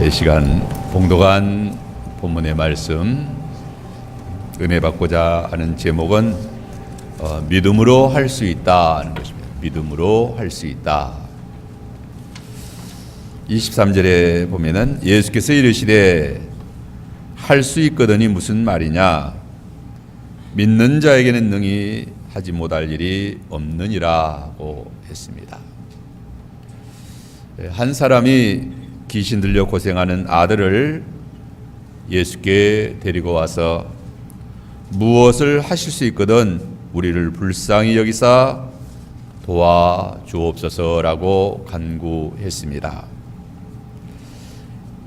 이 시간 봉독한 본문의 말씀 은혜 받고자 하는 제목은 믿음으로 할 수 있다는 것입니다. 믿음으로 할 수 있다. 23절에 보면은 예수께서 이르시되 할 수 있거든이 무슨 말이냐, 믿는 자에게는 능히 하지 못할 일이 없느니라고 했습니다. 한 사람이 귀신 들려 고생하는 아들을 예수께 데리고 와서 무엇을 하실 수 있거든 우리를 불쌍히 여기사 도와주옵소서라고 간구했습니다.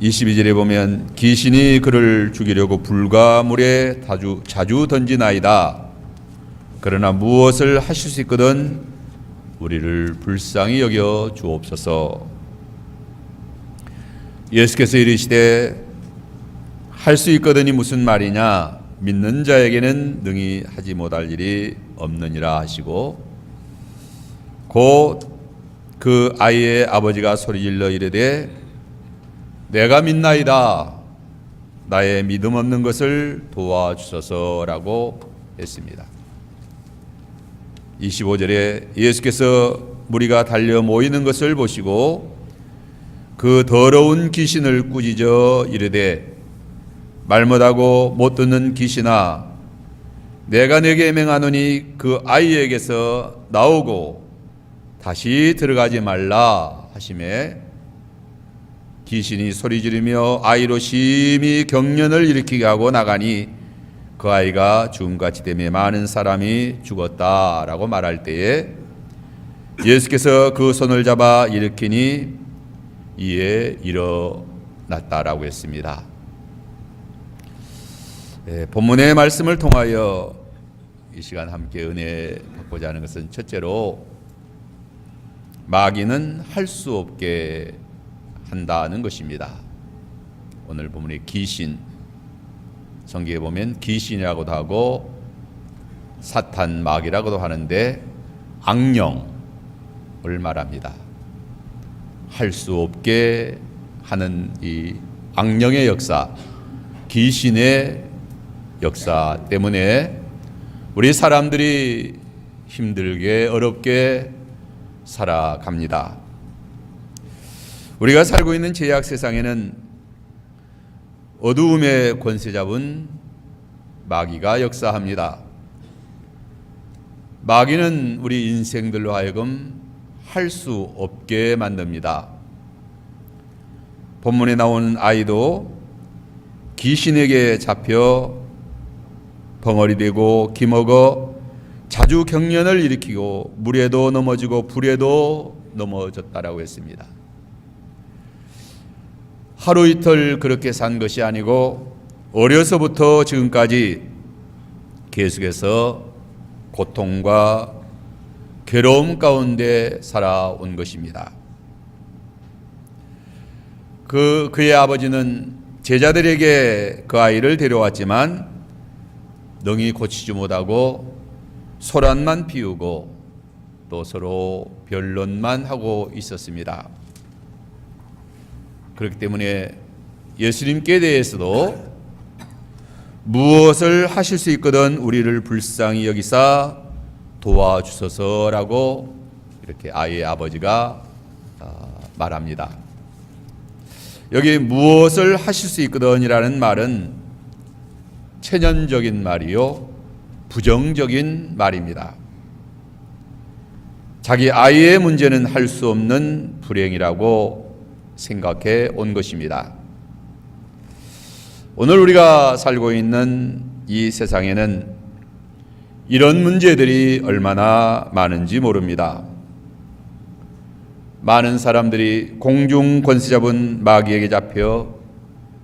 22절에 보면 귀신이 그를 죽이려고 불과 물에 자주 던지나이다. 그러나 무엇을 하실 수 있거든 우리를 불쌍히 여겨 주옵소서. 예수께서 이르시되 할 수 있거든이 무슨 말이냐, 믿는 자에게는 능히 하지 못할 일이 없느니라 하시고, 곧 그 아이의 아버지가 소리질러 이르되 내가 믿나이다, 나의 믿음 없는 것을 도와주소서라고 했습니다. 25절에 예수께서 무리가 달려 모이는 것을 보시고 그 더러운 귀신을 꾸짖어 이르되 말 못하고 못 듣는 귀신아, 내가 네게 맹하노니 그 아이에게서 나오고 다시 들어가지 말라 하시매 귀신이 소리 지르며 아이로 심히 경련을 일으키게 하고 나가니 그 아이가 죽음같이 되며 많은 사람이 죽었다라고 말할 때에 예수께서 그 손을 잡아 일으키니 이에 일어났다라고 했습니다. 본문의 말씀을 통하여 이 시간 함께 은혜 받고자 하는 것은, 첫째로 마귀는 할 수 없게 한다는 것입니다. 오늘 본문의 귀신, 성경에 보면 귀신이라고도 하고 사탄, 마귀라고도 하는데 악령을 말합니다. 할 수 없게 하는 이 악령의 역사, 귀신의 역사 때문에 우리 사람들이 힘들게 어렵게 살아갑니다. 우리가 살고 있는 죄악 세상에는 어두움의 권세 잡은 마귀가 역사합니다. 마귀는 우리 인생들로 하여금 할 수 없게 만듭니다. 본문에 나오는 아이도 귀신에게 잡혀 벙어리 되고 기먹어 자주 경련을 일으키고 물에도 넘어지고 불에도 넘어졌다라고 했습니다. 하루 이틀 그렇게 산 것이 아니고 어려서부터 지금까지 계속해서 고통과 괴로움 가운데 살아온 것입니다. 그의 아버지는 제자들에게 그 아이를 데려왔지만 능히 고치지 못하고 소란만 피우고 또 서로 변론만 하고 있었습니다. 그렇기 때문에 예수님께 대해서도 무엇을 하실 수 있거든 우리를 불쌍히 여기사 도와주소서라고 이렇게 아이의 아버지가 말합니다. 여기 무엇을 하실 수 있거든이라는 말은 체념적인 말이요, 부정적인 말입니다. 자기 아이의 문제는 할 수 없는 불행이라고 생각해 온 것입니다. 오늘 우리가 살고 있는 이 세상에는 이런 문제들이 얼마나 많은지 모릅니다. 많은 사람들이 공중 권세 잡은 마귀에게 잡혀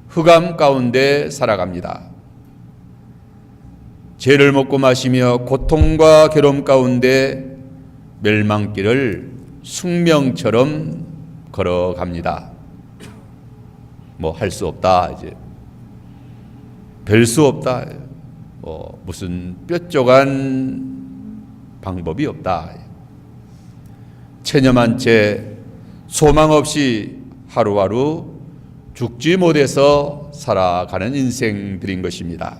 흑암 가운데 살아갑니다. 죄를 먹고 마시며 고통과 괴로움 가운데 멸망길을 숙명처럼 걸어갑니다. 뭐 할 수 없다, 이제 별 수 없다, 무슨 뾰족한 방법이 없다. 체념한 채 소망 없이 하루하루 죽지 못해서 살아가는 인생들인 것입니다.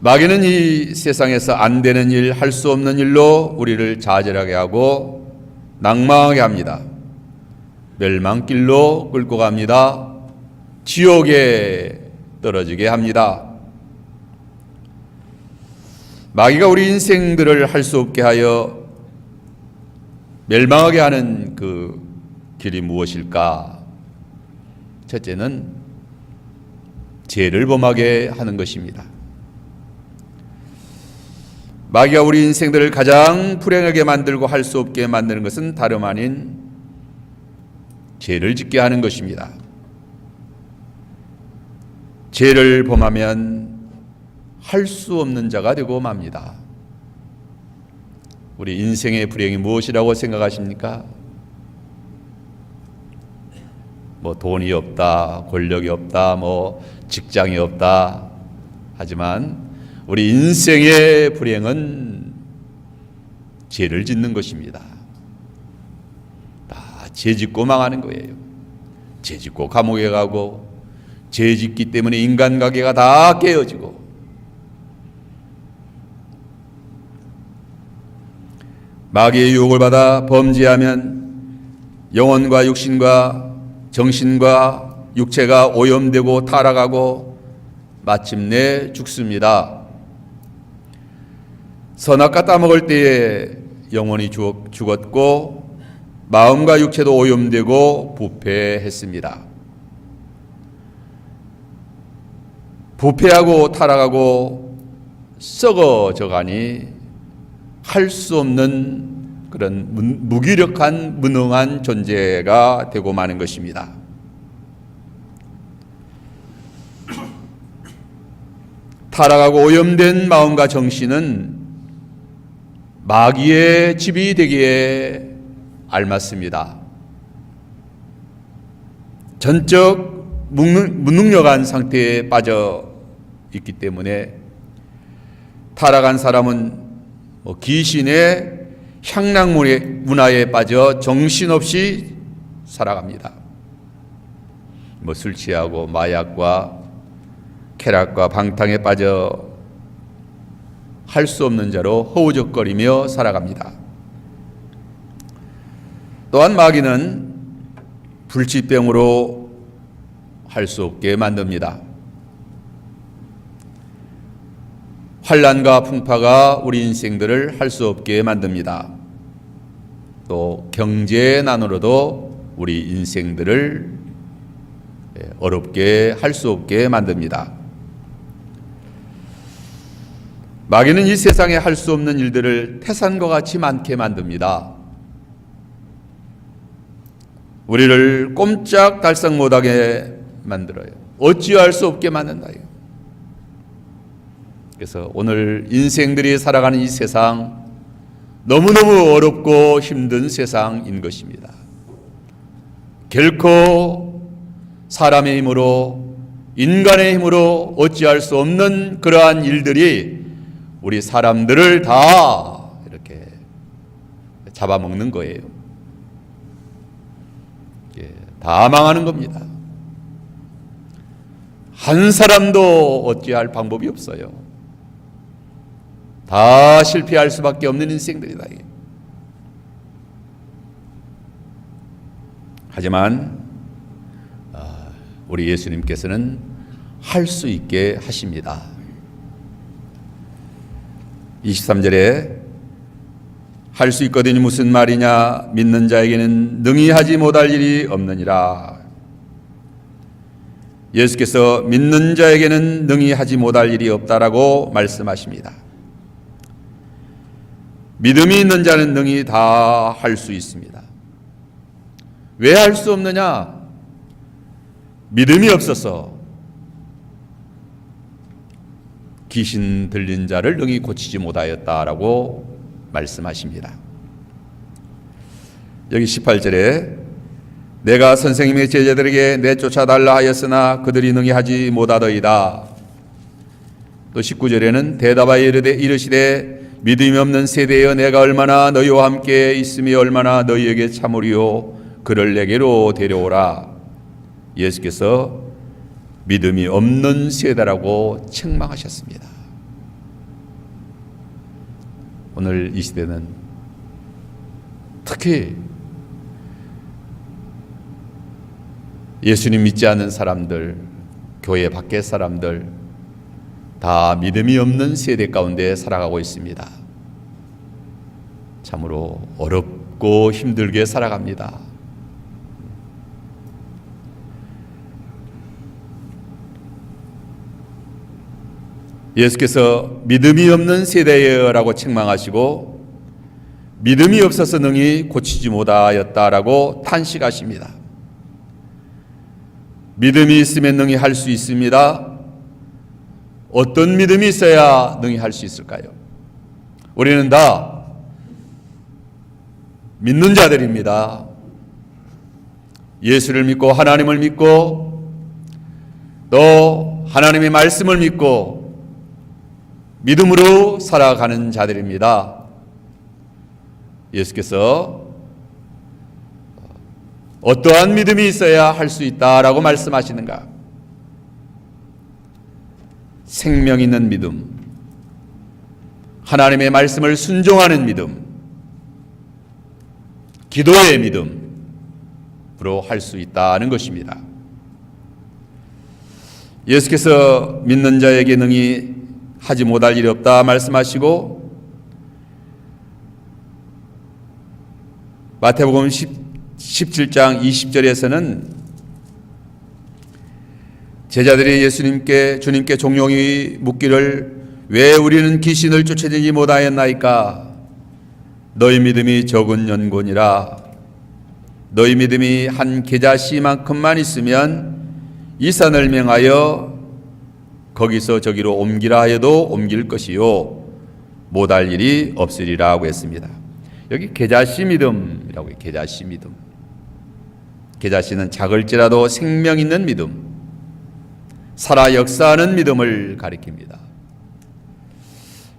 마귀는 이 세상에서 안 되는 일, 할 수 없는 일로 우리를 좌절하게 하고 낭망하게 합니다. 멸망길로 끌고 갑니다. 지옥에 떨어지게 합니다. 마귀가 우리 인생들을 할 수 없게 하여 멸망하게 하는 그 길이 무엇일까? 첫째는 죄를 범하게 하는 것입니다. 마귀가 우리 인생들을 가장 불행하게 만들고 할 수 없게 만드는 것은 다름 아닌 죄를 짓게 하는 것입니다. 죄를 범하면 할 수 없는 자가 되고 맙니다. 우리 인생의 불행이 무엇이라고 생각하십니까? 뭐 돈이 없다, 권력이 없다, 뭐 직장이 없다. 하지만 우리 인생의 불행은 죄를 짓는 것입니다. 다 죄 짓고 망하는 거예요. 죄 짓고 감옥에 가고, 죄 짓기 때문에 인간관계가 다 깨어지고, 마귀의 유혹을 받아 범죄하면 영혼과 육신과 정신과 육체가 오염되고 타락하고 마침내 죽습니다. 선악과 따먹을 때에 영혼이 죽었고 마음과 육체도 오염되고 부패했습니다. 부패하고 타락하고 썩어져가니 할 수 없는 그런 무기력한 무능한 존재가 되고 마는 것입니다. 타락하고 오염된 마음과 정신은 마귀의 집이 되기에 알맞습니다. 전적 무능력한 상태에 빠져 있기 때문에 타락한 사람은 귀신의 향락 문화에 빠져 정신없이 살아갑니다. 술 취하고 마약과 쾌락과 방탕에 빠져 할 수 없는 자로 허우적거리며 살아갑니다. 또한 마귀는 불치병으로 할 수 없게 만듭니다. 환난과 풍파가 우리 인생들을 할 수 없게 만듭니다. 또 경제난으로도 우리 인생들을 어렵게 할 수 없게 만듭니다. 마귀는 이 세상에 할 수 없는 일들을 태산과 같이 많게 만듭니다. 우리를 꼼짝달싹 못하게 만들어요. 어찌할 수 없게 만든다. 그래서 오늘 인생들이 살아가는 이 세상, 너무너무 어렵고 힘든 세상인 것입니다. 결코 사람의 힘으로, 인간의 힘으로 어찌할 수 없는 그러한 일들이 우리 사람들을 다 이렇게 잡아먹는 거예요. 다 망하는 겁니다. 한 사람도 어찌할 방법이 없어요. 다 실패할 수밖에 없는 인생들이다. 하지만 우리 예수님께서는 할 수 있게 하십니다. 23절에 할 수 있거든요. 무슨 말이냐? 믿는 자에게는 능히 하지 못할 일이 없느니라. 예수께서 믿는 자에게는 능히 하지 못할 일이 없다라고 말씀하십니다. 믿음이 있는 자는 능히 다 할 수 있습니다. 왜 할 수 없느냐? 믿음이 없어서 귀신 들린 자를 능히 고치지 못하였다라고 말씀하십니다. 여기 18절에 내가 선생님의 제자들에게 내쫓아달라 하였으나 그들이 능히 하지 못하더이다. 또 19절에는 대답하여 이르시되 믿음이 없는 세대여 내가 얼마나 너희와 함께 있으며 얼마나 너희에게 참으리요 그를 내게로 데려오라. 예수께서 믿음이 없는 세대라고 책망하셨습니다. 오늘 이 시대는 특히 예수님 믿지 않는 사람들, 교회 밖의 사람들 다 믿음이 없는 세대 가운데 살아가고 있습니다. 참으로 어렵고 힘들게 살아갑니다. 예수께서 믿음이 없는 세대여라고 책망하시고 믿음이 없어서 능히 고치지 못하였다라고 탄식하십니다. 믿음이 있으면 능히 할 수 있습니다. 어떤 믿음이 있어야 능히 할 수 있을까요? 우리는 다 믿는 자들입니다. 예수를 믿고 하나님을 믿고 또 하나님의 말씀을 믿고 믿음으로 살아가는 자들입니다. 예수께서 어떠한 믿음이 있어야 할 수 있다라고 말씀하시는가? 생명 있는 믿음, 하나님의 말씀을 순종하는 믿음, 기도의 믿음으로 할 수 있다는 것입니다. 예수께서 믿는 자에게 능히 하지 못할 일이 없다 말씀하시고 마태복음 17장 20절에서는 제자들이 주님께 종용이 묻기를 왜 우리는 귀신을 쫓아내지 못하였나이까? 너희 믿음이 적은 연고니라. 너희 믿음이 한 겨자씨만큼만 있으면 이 산을 명하여 거기서 저기로 옮기라 해도 옮길 것이요 못할 일이 없으리라고 했습니다. 여기 겨자씨 믿음이라고 해요. 겨자씨 믿음. 겨자씨는 작을지라도 생명 있는 믿음, 살아 역사하는 믿음을 가리킵니다.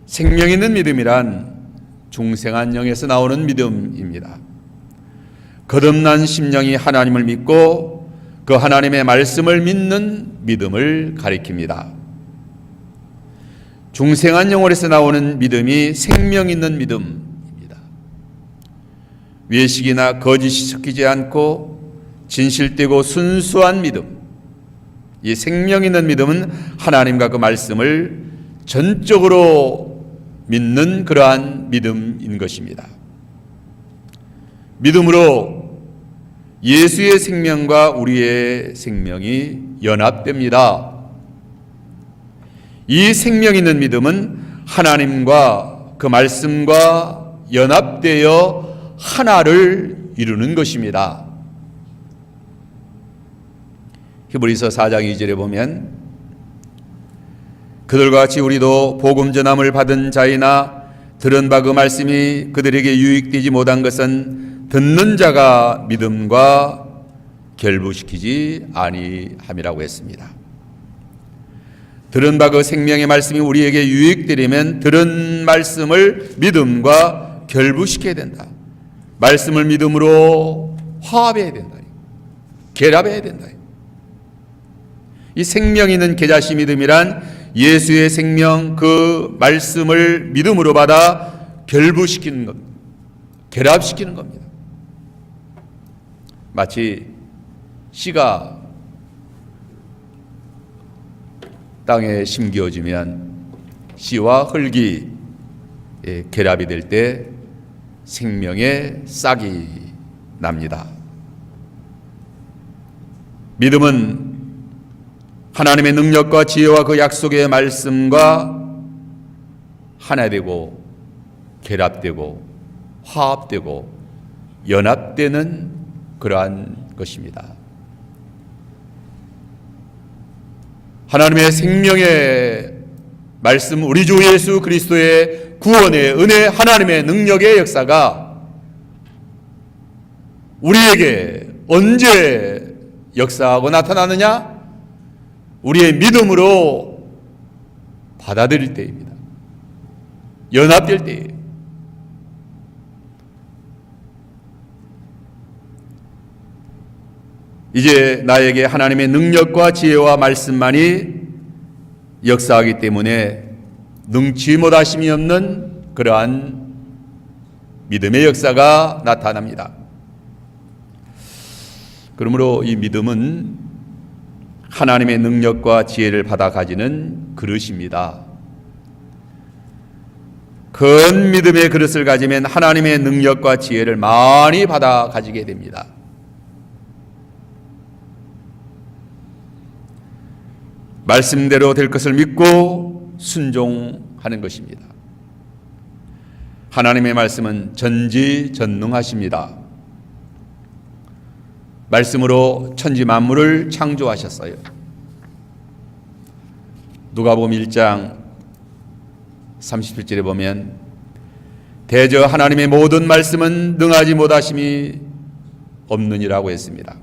생명 있는 믿음이란 중생한 영에서 나오는 믿음입니다. 거듭난 심령이 하나님을 믿고 그 하나님의 말씀을 믿는 믿음을 가리킵니다. 중생한 영혼에서 나오는 믿음이 생명 있는 믿음입니다. 외식이나 거짓이 섞이지 않고 진실되고 순수한 믿음, 이 생명 있는 믿음은 하나님과 그 말씀을 전적으로 믿는 그러한 믿음인 것입니다. 믿음으로 예수의 생명과 우리의 생명이 연합됩니다. 이 생명 있는 믿음은 하나님과 그 말씀과 연합되어 하나를 이루는 것입니다. 히브리서 4장 2절에 보면 그들과 같이 우리도 복음 전함을 받은 자이나 들은 바 그 말씀이 그들에게 유익되지 못한 것은 듣는 자가 믿음과 결부시키지 아니함이라고 했습니다. 들은 바 그 생명의 말씀이 우리에게 유익되려면 들은 말씀을 믿음과 결부시켜야 된다. 말씀을 믿음으로 화합해야 된다. 결합해야 된다. 이 생명 있는 겨자씨 믿음이란 예수의 생명 그 말씀을 믿음으로 받아 결부시키는 겁니다. 결합시키는 겁니다. 마치 씨가 땅에 심겨지면 씨와 흙이 결합이 될 때 생명의 싹이 납니다. 믿음은 하나님의 능력과 지혜와 그 약속의 말씀과 하나 되고 결합되고 화합되고 연합되는 그러한 것입니다. 하나님의 생명의 말씀, 우리 주 예수 그리스도의 구원의 은혜, 하나님의 능력의 역사가 우리에게 언제 역사하고 나타나느냐? 우리의 믿음으로 받아들일 때입니다. 연합될 때예요. 이제 나에게 하나님의 능력과 지혜와 말씀만이 역사하기 때문에 능치 못하심이 없는 그러한 믿음의 역사가 나타납니다. 그러므로 이 믿음은 하나님의 능력과 지혜를 받아 가지는 그릇입니다. 큰 믿음의 그릇을 가지면 하나님의 능력과 지혜를 많이 받아 가지게 됩니다. 말씀대로 될 것을 믿고 순종하는 것입니다. 하나님의 말씀은 전지전능하십니다. 말씀으로 천지 만물을 창조하셨어요. 누가복음 1장 37절에 보면 대저 하나님의 모든 말씀은 능하지 못하심이 없느니라고 했습니다.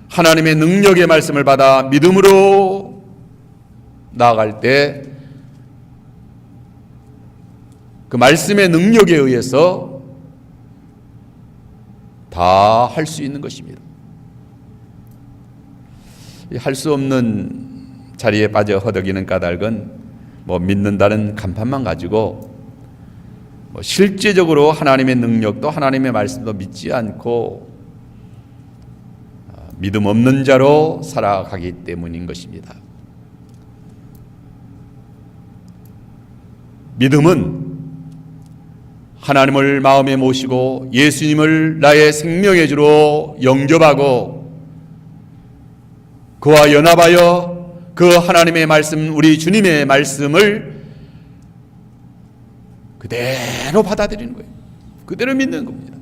하나님의 능력의 말씀을 받아 믿음으로 나아갈 때 그 말씀의 능력에 의해서 다 할 수 있는 것입니다. 할 수 없는 자리에 빠져 허덕이는 까닭은 믿는다는 간판만 가지고 실제적으로 하나님의 능력도 하나님의 말씀도 믿지 않고 믿음 없는 자로 살아가기 때문인 것입니다. 믿음은 하나님을 마음에 모시고 예수님을 나의 생명의 주로 영접하고 그와 연합하여 그 하나님의 말씀, 우리 주님의 말씀을 그대로 받아들이는 거예요. 그대로 믿는 겁니다.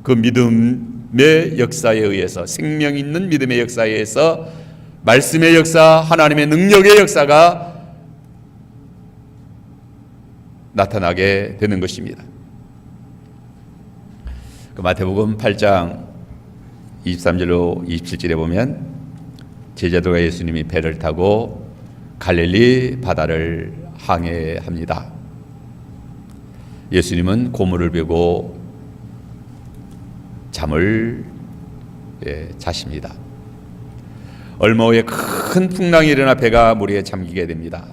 그 믿음의 역사에 의해서, 생명 있는 믿음의 역사에 의해서 말씀의 역사, 하나님의 능력의 역사가 나타나게 되는 것입니다. 그 마태복음 8장 23절로 27절에 보면 제자들과 예수님이 배를 타고 갈릴리 바다를 항해합니다. 예수님은 고물을 베고 잠을 자십니다. 얼마 후에 큰 풍랑이 일어나 배가 물에 잠기게 됩니다.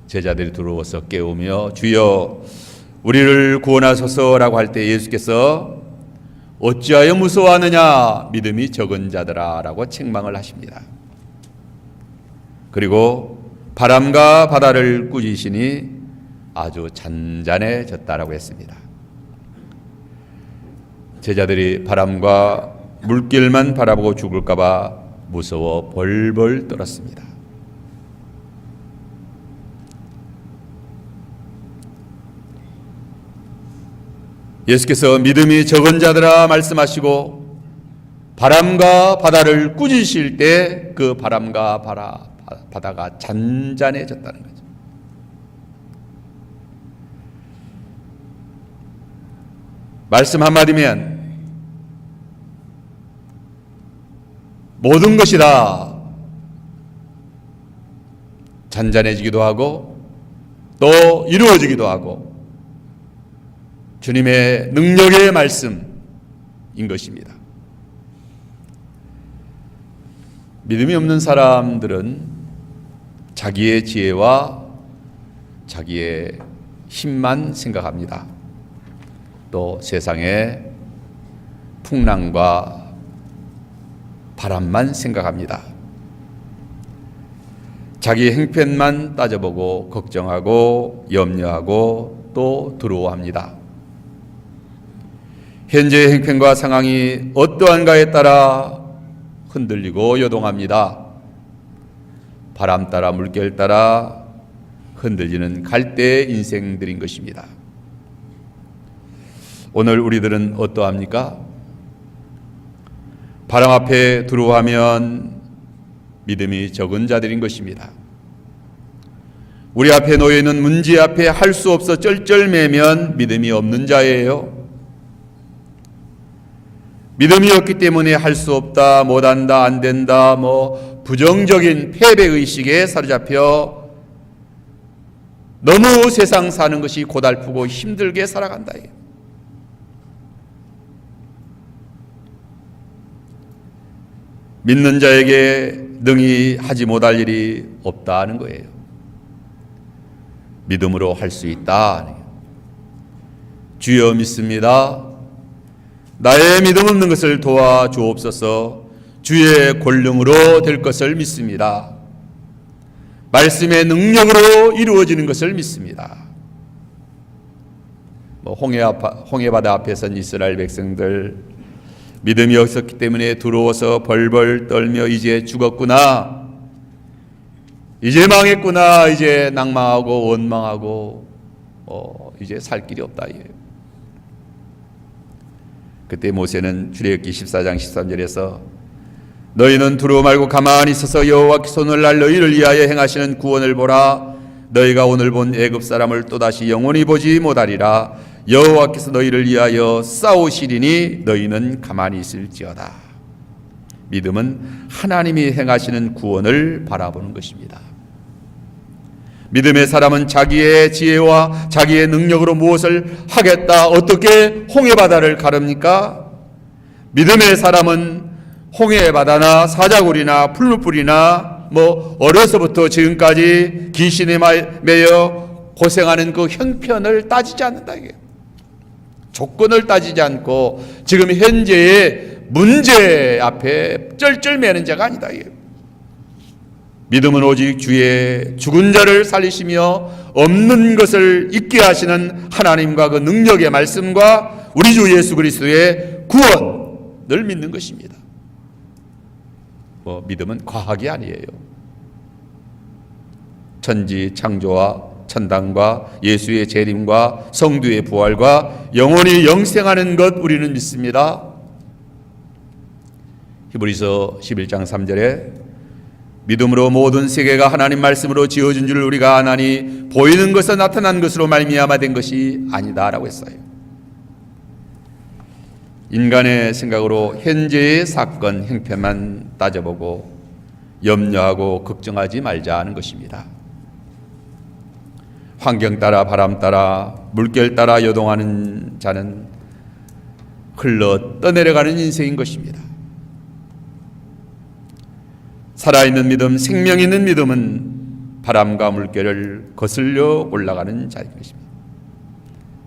제자들이 들어와서 깨우며 주여 우리를 구원하소서라고 할 때 예수께서 어찌하여 무서워하느냐 믿음이 적은 자들아 라고 책망을 하십니다. 그리고 바람과 바다를 꾸짖으시니 아주 잔잔해졌다라고 했습니다. 제자들이 바람과 물길만 바라보고 죽을까 봐 무서워 벌벌 떨었습니다. 예수께서 믿음이 적은 자들아 말씀하시고 바람과 바다를 꾸짖으실 때 그 바람과 바다가 잔잔해졌다는 거죠. 말씀 한마디면 모든 것이 다 잔잔해지기도 하고 또 이루어지기도 하고 주님의 능력의 말씀인 것입니다. 믿음이 없는 사람들은 자기의 지혜와 자기의 힘만 생각합니다. 또 세상의 풍랑과 바람만 생각합니다. 자기 행편만 따져보고 걱정하고 염려하고 또 두려워합니다. 현재의 행편과 상황이 어떠한가에 따라 흔들리고 요동합니다. 바람 따라 물결 따라 흔들리는 갈대의 인생들인 것입니다. 오늘 우리들은 어떠합니까? 바람 앞에 두려워하면 믿음이 적은 자들인 것입니다. 우리 앞에 놓여있는 문제 앞에 할 수 없어 쩔쩔매면 믿음이 없는 자예요. 믿음이 없기 때문에 할 수 없다, 못한다, 안 된다, 부정적인 패배의식에 사로잡혀 너무 세상 사는 것이 고달프고 힘들게 살아간다. 믿는 자에게 능히 하지 못할 일이 없다는 거예요. 믿음으로 할 수 있다. 주여 믿습니다. 나의 믿음 없는 것을 도와주옵소서. 주의 권능으로 될 것을 믿습니다. 말씀의 능력으로 이루어지는 것을 믿습니다. 홍해바다 앞에 선 이스라엘 백성들, 믿음이 없었기 때문에 두려워서 벌벌 떨며 이제 죽었구나, 이제 망했구나, 이제 낭망하고 원망하고 이제 살 길이 없다. 그때 모세는 출애굽기 14장 13절에서 너희는 두려워 말고 가만히 있어서 여호와께서 오늘날 너희를 위하여 행하시는 구원을 보라. 너희가 오늘 본 애굽 사람을 또다시 영원히 보지 못하리라. 여호와께서 너희를 위하여 싸우시리니 너희는 가만히 있을지어다. 믿음은 하나님이 행하시는 구원을 바라보는 것입니다. 믿음의 사람은 자기의 지혜와 자기의 능력으로 무엇을 하겠다, 어떻게 홍해바다를 가릅니까? 믿음의 사람은 홍해바다나 사자굴이나 풀무불이나 어려서부터 지금까지 귀신에 매여 고생하는 그 형편을 따지지 않는다. 이게 조건을 따지지 않고 지금 현재의 문제 앞에 쩔쩔매는 자가 아니다. 이게 믿음은 오직 주의 죽은 자를 살리시며 없는 것을 있게 하시는 하나님과 그 능력의 말씀과 우리 주 예수 그리스도의 구원을 믿는 것입니다. 믿음은 과학이 아니에요. 천지 창조와 천당과 예수의 재림과 성도의 부활과 영원히 영생하는 것 우리는 믿습니다. 히브리서 11장 3절에 믿음으로 모든 세계가 하나님 말씀으로 지어진 줄 우리가 아나니 보이는 것은 나타난 것으로 말미암아 된 것이 아니다라고 했어요. 인간의 생각으로 현재의 사건 형편만 따져보고 염려하고 걱정하지 말자 하는 것입니다. 환경 따라 바람 따라 물결 따라 요동하는 자는 흘러 떠내려가는 인생인 것입니다. 살아있는 믿음, 생명 있는 믿음은 바람과 물결을 거슬려 올라가는 자인 것입니다.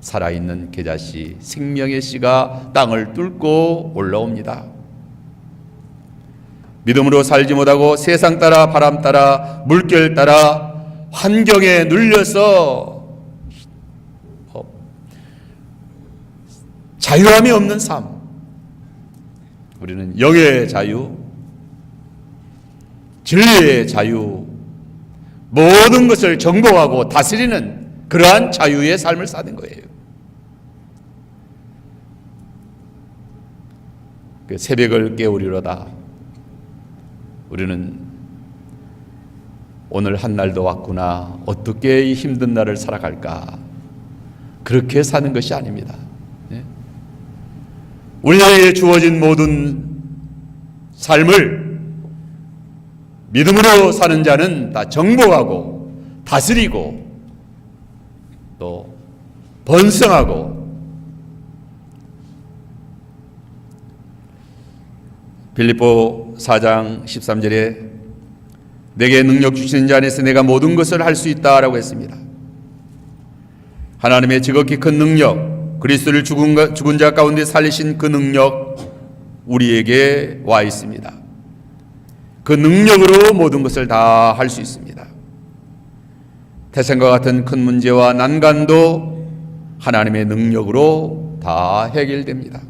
살아있는 겨자씨, 생명의 씨가 땅을 뚫고 올라옵니다. 믿음으로 살지 못하고 세상 따라 바람 따라 물결 따라 환경에 눌려서 자유함이 없는 삶, 우리는 영의 자유, 진리의 자유, 모든 것을 정복하고 다스리는 그러한 자유의 삶을 사는 거예요. 그 새벽을 깨우리로다. 우리는 오늘 한 날도 왔구나, 어떻게 이 힘든 날을 살아갈까, 그렇게 사는 것이 아닙니다. 우리에게 주어진 모든 삶을 믿음으로 사는 자는 다 정복하고 다스리고 또 번성하고, 빌립보 4장 13절에 내게 능력 주시는 자 안에서 내가 모든 것을 할 수 있다라고 했습니다. 하나님의 지극히 큰 능력, 그리스도를 죽은 자 가운데 살리신 그 능력 우리에게 와 있습니다. 그 능력으로 모든 것을 다 할 수 있습니다. 태생과 같은 큰 문제와 난간도 하나님의 능력으로 다 해결됩니다.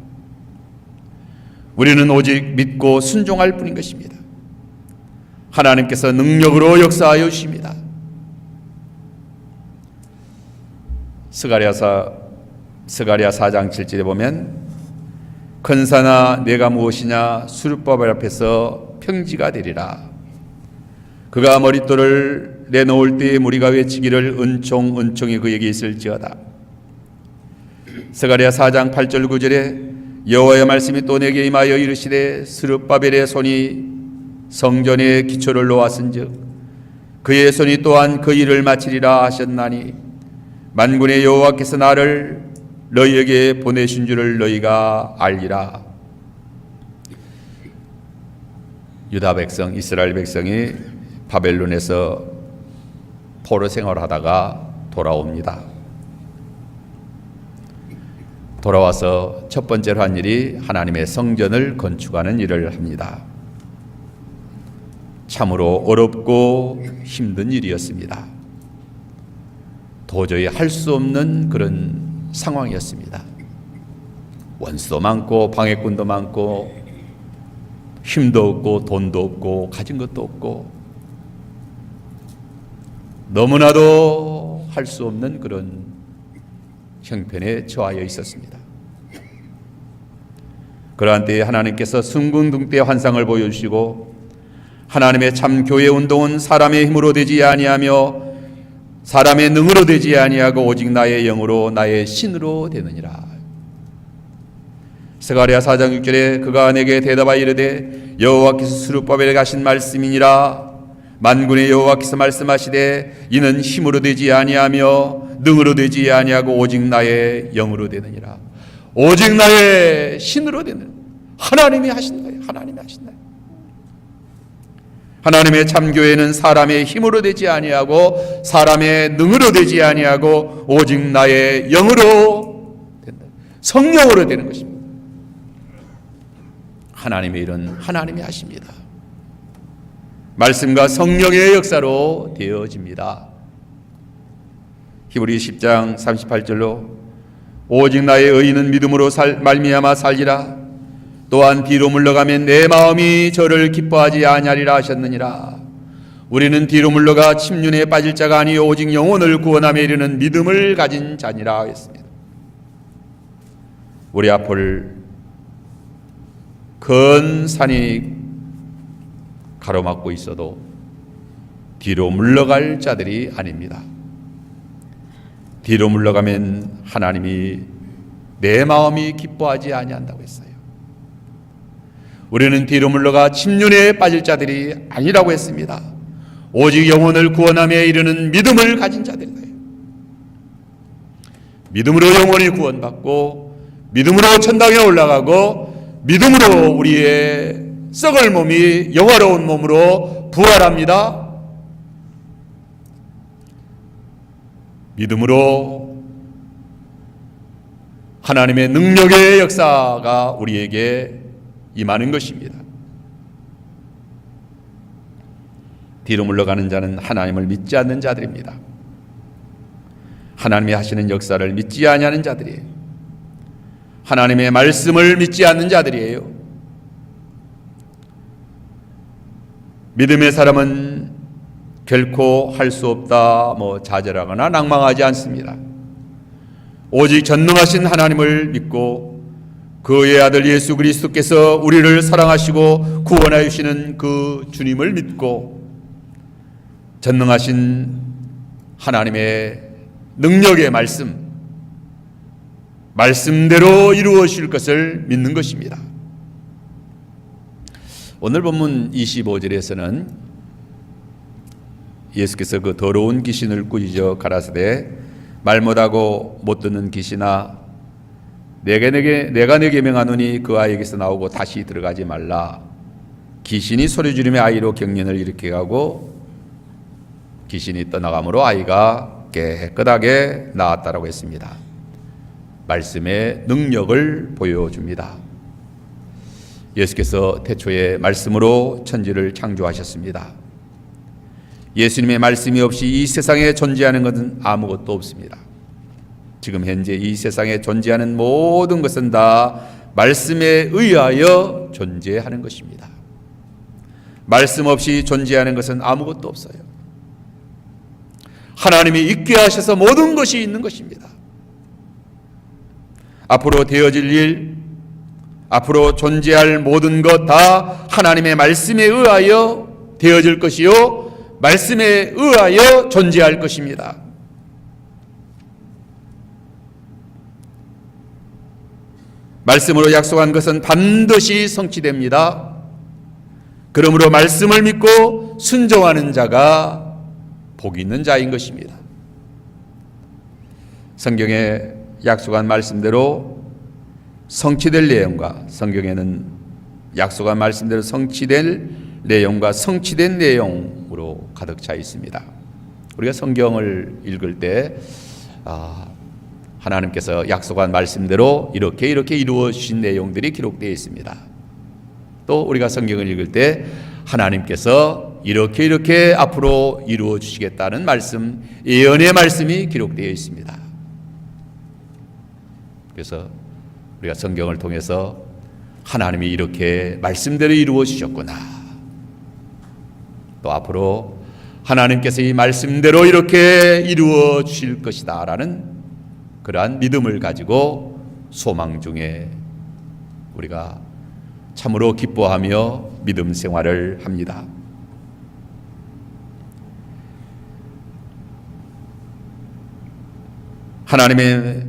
우리는 오직 믿고 순종할 뿐인 것입니다. 하나님께서 능력으로 역사하여 주십니다. 스가랴 4장 7절에 보면 큰 산아 내가 무엇이냐, 수르바벨 앞에서 평지가 되리라. 그가 머릿돌을 내놓을 때에 무리가 외치기를 은총 은총이 그에게 있을지어다. 스가랴 4장 8절 9절에 여호와의 말씀이 또 내게 임하여 이르시되 스룹바벨의 손이 성전의 기초를 놓았은즉 그의 손이 또한 그 일을 마치리라 하셨나니 만군의 여호와께서 나를 너희에게 보내신 줄을 너희가 알리라. 유다 백성, 이스라엘 백성이 바벨론에서 포로 생활하다가 돌아옵니다. 돌아와서 첫 번째로 한 일이 하나님의 성전을 건축하는 일을 합니다. 참으로 어렵고 힘든 일이었습니다. 도저히 할 수 없는 그런 상황이었습니다. 원수도 많고 방해꾼도 많고 힘도 없고 돈도 없고 가진 것도 없고 너무나도 할 수 없는 그런 형편에 처하여 있었습니다. 그러한 때에 하나님께서 순근등대 환상을 보여주시고 하나님의 참 교회 운동은 사람의 힘으로 되지 아니하며 사람의 능으로 되지 아니하고 오직 나의 영으로 나의 신으로 되느니라. 스가랴 4장 6절에 그가 내게 대답하여 이르되 여호와께서 스룹바벨에 가신 말씀이니라. 만군의 여호와께서 말씀하시되 이는 힘으로 되지 아니하며 능으로 되지 아니하고 오직 나의 영으로 되느니라. 오직 나의 신으로 되는 하나님이 하신 거예요. 하나님이 하신 거예요. 하나님의 참교회는 사람의 힘으로 되지 아니하고 사람의 능으로 되지 아니하고 오직 나의 영으로 된다. 성령으로 되는 것입니다. 하나님의 일은 하나님이 하십니다. 말씀과 성령의 역사로 되어집니다. 히브리 10장 38절로 오직 나의 의인은 믿음으로 말미암아 살리라. 또한 뒤로 물러가면 내 마음이 저를 기뻐하지 아니하리라 하셨느니라. 우리는 뒤로 물러가 침륜에 빠질 자가 아니요 오직 영혼을 구원함에 이르는 믿음을 가진 자니라 했습니다. 우리 앞을 큰 산이 가로막고 있어도 뒤로 물러갈 자들이 아닙니다. 뒤로 물러가면 하나님이 내 마음이 기뻐하지 아니한다고 했어요. 우리는 뒤로 물러가 침륜에 빠질 자들이 아니라고 했습니다. 오직 영혼을 구원함에 이르는 믿음을 가진 자들이다. 믿음으로 영혼이 구원받고 믿음으로 천당에 올라가고 믿음으로 우리의 썩을 몸이 영화로운 몸으로 부활합니다. 믿음으로 하나님의 능력의 역사가 우리에게 임하는 것입니다. 뒤로 물러가는 자는 하나님을 믿지 않는 자들입니다. 하나님이 하시는 역사를 믿지 아니하는 자들이에요. 하나님의 말씀을 믿지 않는 자들이에요. 믿음의 사람은 결코 할 수 없다 좌절하거나 낭망하지 않습니다. 오직 전능하신 하나님을 믿고 그의 아들 예수 그리스도께서 우리를 사랑하시고 구원하여 주시는 그 주님을 믿고 전능하신 하나님의 능력의 말씀대로 이루어질 것을 믿는 것입니다. 오늘 본문 25절에서는 예수께서 그 더러운 귀신을 꾸짖어 가라사대 말 못하고 못 듣는 귀신아 내가 내게 명하노니 그 아이에게서 나오고 다시 들어가지 말라. 귀신이 소리 지르며 아이로 경련을 일으켜 가고 귀신이 떠나가므로 아이가 깨끗하게 나았다라고 했습니다. 말씀의 능력을 보여줍니다. 예수께서 태초에 말씀으로 천지를 창조하셨습니다. 예수님의 말씀이 없이 이 세상에 존재하는 것은 아무것도 없습니다. 지금 현재 이 세상에 존재하는 모든 것은 다 말씀에 의하여 존재하는 것입니다. 말씀 없이 존재하는 것은 아무것도 없어요. 하나님이 있게 하셔서 모든 것이 있는 것입니다. 앞으로 되어질 일, 앞으로 존재할 모든 것 다 하나님의 말씀에 의하여 되어질 것이요 말씀에 의하여 존재할 것입니다. 말씀으로 약속한 것은 반드시 성취됩니다. 그러므로 말씀을 믿고 순종하는 자가 복 있는 자인 것입니다. 성경에 약속한 말씀대로 성취될 내용과 성경에는 약속한 말씀대로 성취될 내용과 성취된 내용으로 가득 차 있습니다. 우리가 성경을 읽을 때 하나님께서 약속한 말씀대로 이렇게 이루어 주신 내용들이 기록되어 있습니다. 또 우리가 성경을 읽을 때 하나님께서 이렇게 앞으로 이루어 주시겠다는 말씀, 예언의 말씀이 기록되어 있습니다. 그래서 우리가 성경을 통해서 하나님이 이렇게 말씀대로 이루어 주셨구나, 또 앞으로 하나님께서 이 말씀대로 이렇게 이루어 주실 것이다 라는 그러한 믿음을 가지고 소망 중에 우리가 참으로 기뻐하며 믿음 생활을 합니다. 하나님의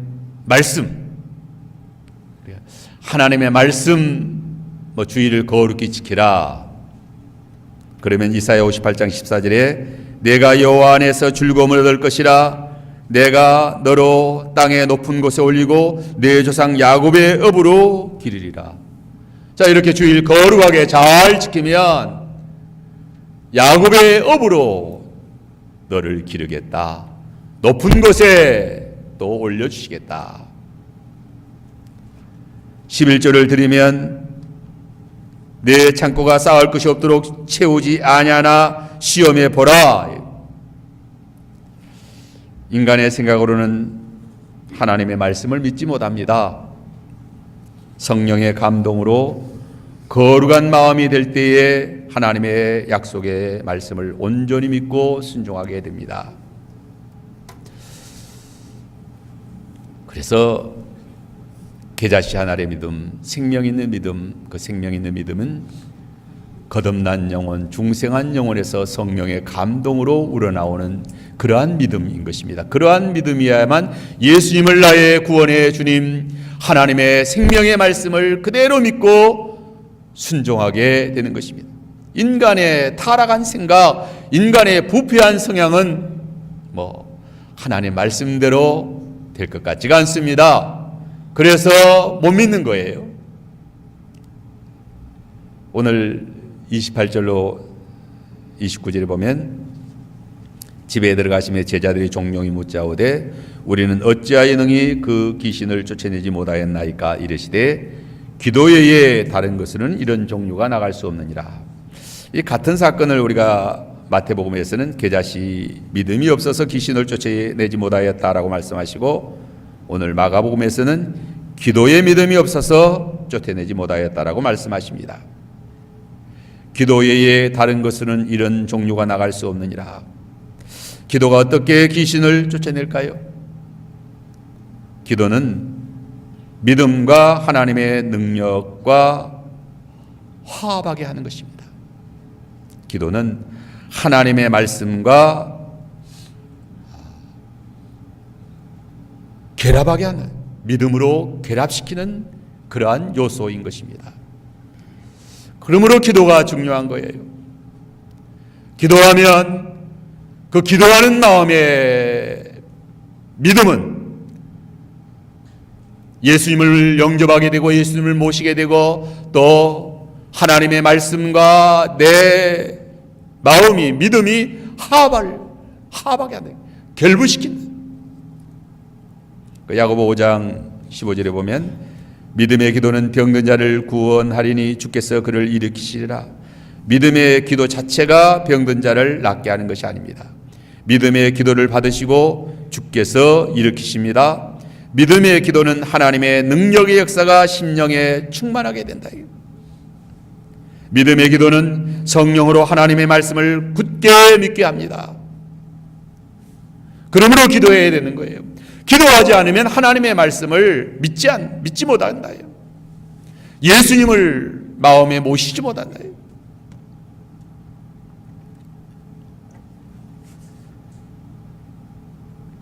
말씀 주의를 거룩히 지키라. 그러면 이사야 58장 14절에 내가 여호와 안에서 즐거움을 얻을 것이라, 내가 너로 땅의 높은 곳에 올리고 내 조상 야곱의 업으로 기르리라. 자, 이렇게 주의를 거룩하게 잘 지키면 야곱의 업으로 너를 기르겠다, 높은 곳에 또 올려주시겠다. 11조를 드리면 내 창고가 쌓을 것이 없도록 채우지 아니하나 시험해 보라. 인간의 생각으로는 하나님의 말씀을 믿지 못합니다. 성령의 감동으로 거룩한 마음이 될 때에 하나님의 약속의 말씀을 온전히 믿고 순종하게 됩니다. 그래서 계자씨 하나의 믿음, 생명 있는 믿음, 그 생명 있는 믿음은 거듭난 영혼, 중생한 영혼에서 성령의 감동으로 우러나오는 그러한 믿음인 것입니다. 그러한 믿음이야만 예수님을 나의 구원의 주님, 하나님의 생명의 말씀을 그대로 믿고 순종하게 되는 것입니다. 인간의 타락한 생각, 인간의 부패한 성향은 하나님의 말씀대로 될 것 같지가 않습니다. 그래서 못 믿는 거예요. 오늘 28절로 29절에 보면 집에 들어가시며 제자들이 종용이 묻자오되 우리는 어찌하여 능히 그 귀신을 쫓아내지 못하였나이까 이르시되 기도 외에 다른 것은 이런 종류가 나갈 수 없느니라. 이 같은 사건을 우리가 마태복음에서는 계자씨 믿음이 없어서 귀신을 쫓아내지 못하였다라고 말씀하시고, 오늘 마가복음에서는 기도의 믿음이 없어서 쫓아내지 못하였다라고 말씀하십니다. 기도 외에 다른 것은 이런 종류가 나갈 수 없느니라. 기도가 어떻게 귀신을 쫓아낼까요? 기도는 믿음과 하나님의 능력과 화합하게 하는 것입니다. 기도는 하나님의 말씀과 결합하게 하는, 믿음으로 결합시키는 그러한 요소인 것입니다. 그러므로 기도가 중요한 거예요. 기도하면 그 기도하는 마음의 믿음은 예수님을 영접하게 되고 예수님을 모시게 되고 또 하나님의 말씀과 내 마음이, 믿음이 화합하게 하는, 결부시키는. 야고보 5장 15절에 보면 믿음의 기도는 병든 자를 구원하리니 주께서 그를 일으키시리라. 믿음의 기도 자체가 병든 자를 낫게 하는 것이 아닙니다. 믿음의 기도를 받으시고 주께서 일으키십니다. 믿음의 기도는 하나님의 능력의 역사가 심령에 충만하게 된다. 믿음의 기도는 성령으로 하나님의 말씀을 굳게 믿게 합니다. 그러므로 기도해야 되는 거예요. 기도하지 않으면 하나님의 말씀을 믿지 못한다. 예수님을 마음에 모시지 못한다.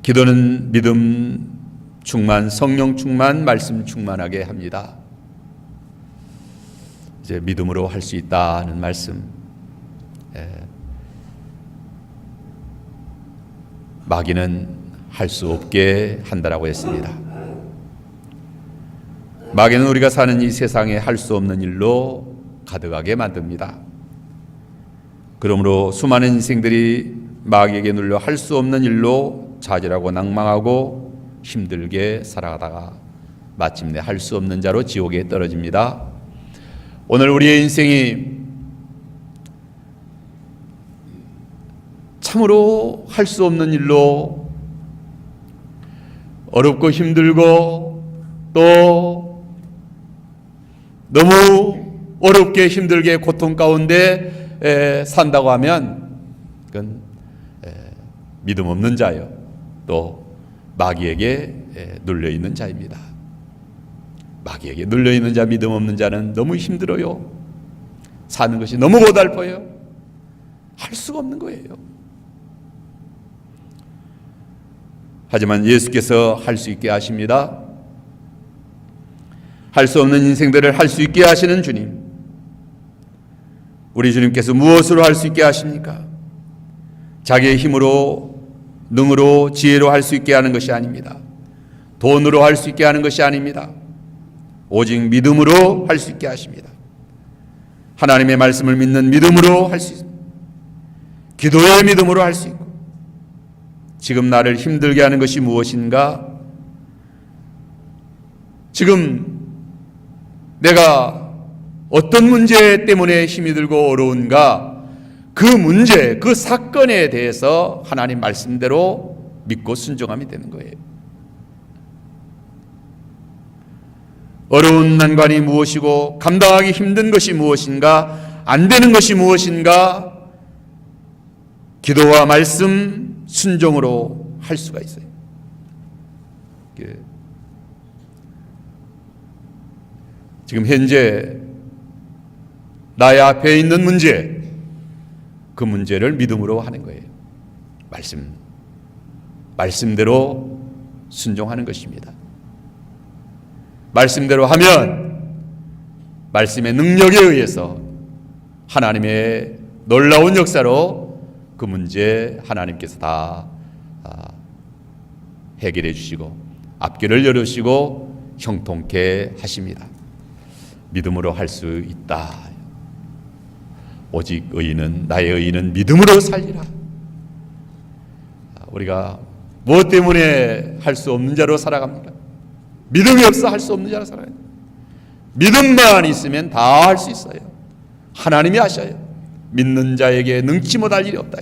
기도는 믿음 충만, 성령 충만, 말씀 충만하게 합니다. 이제 믿음으로 할 수 있다는 말씀. 마귀는 할 수 없게 한다라고 했습니다. 마귀는 우리가 사는 이 세상에 할 수 없는 일로 가득하게 만듭니다. 그러므로 수많은 인생들이 마귀에게 눌려 할 수 없는 일로 좌절하고 낭망하고 힘들게 살아가다가 마침내 할 수 없는 자로 지옥에 떨어집니다. 오늘 우리의 인생이 참으로 할 수 없는 일로 어렵고 힘들고 또 너무 어렵게 힘들게 고통 가운데 산다고 하면 그건 믿음 없는 자요, 또 마귀에게 눌려있는 자입니다. 마귀에게 눌려있는 자, 믿음 없는 자는 너무 힘들어요. 사는 것이 너무 고달퍼요. 할 수가 없는 거예요. 하지만 예수께서 할 수 있게 하십니다. 할 수 없는 인생들을 할 수 있게 하시는 주님, 우리 주님께서 무엇으로 할 수 있게 하십니까? 자기의 힘으로, 능으로, 지혜로 할 수 있게 하는 것이 아닙니다. 돈으로 할 수 있게 하는 것이 아닙니다. 오직 믿음으로 할 수 있게 하십니다. 하나님의 말씀을 믿는 믿음으로 할 수 있습니다. 기도의 믿음으로 할 수 있고, 지금 나를 힘들게 하는 것이 무엇인가? 지금 내가 어떤 문제 때문에 힘이 들고 어려운가? 그 문제, 그 사건에 대해서 하나님 말씀대로 믿고 순종하면 되는 거예요. 어려운 난관이 무엇이고 감당하기 힘든 것이 무엇인가, 안 되는 것이 무엇인가, 기도와 말씀, 순종으로 할 수가 있어요. 지금 현재 나의 앞에 있는 문제, 그 문제를 믿음으로 하는 거예요. 말씀대로 순종하는 것입니다. 말씀대로 하면 말씀의 능력에 의해서 하나님의 놀라운 역사로 그 문제 하나님께서 다 해결해 주시고 앞길을 열으시고 형통케 하십니다. 믿음으로 할 수 있다. 오직 나의 의인은 믿음으로 살리라. 우리가 무엇 때문에 할 수 없는 자로 살아갑니까? 믿음이 없어 할 수 없는 자로 살아요. 믿음만 있으면 다 할 수 있어요. 하나님이 하셔요. 믿는 자에게 능치 못할 일이 없다.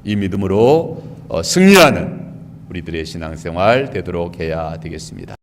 이 믿음으로 승리하는 우리들의 신앙생활 되도록 해야 되겠습니다.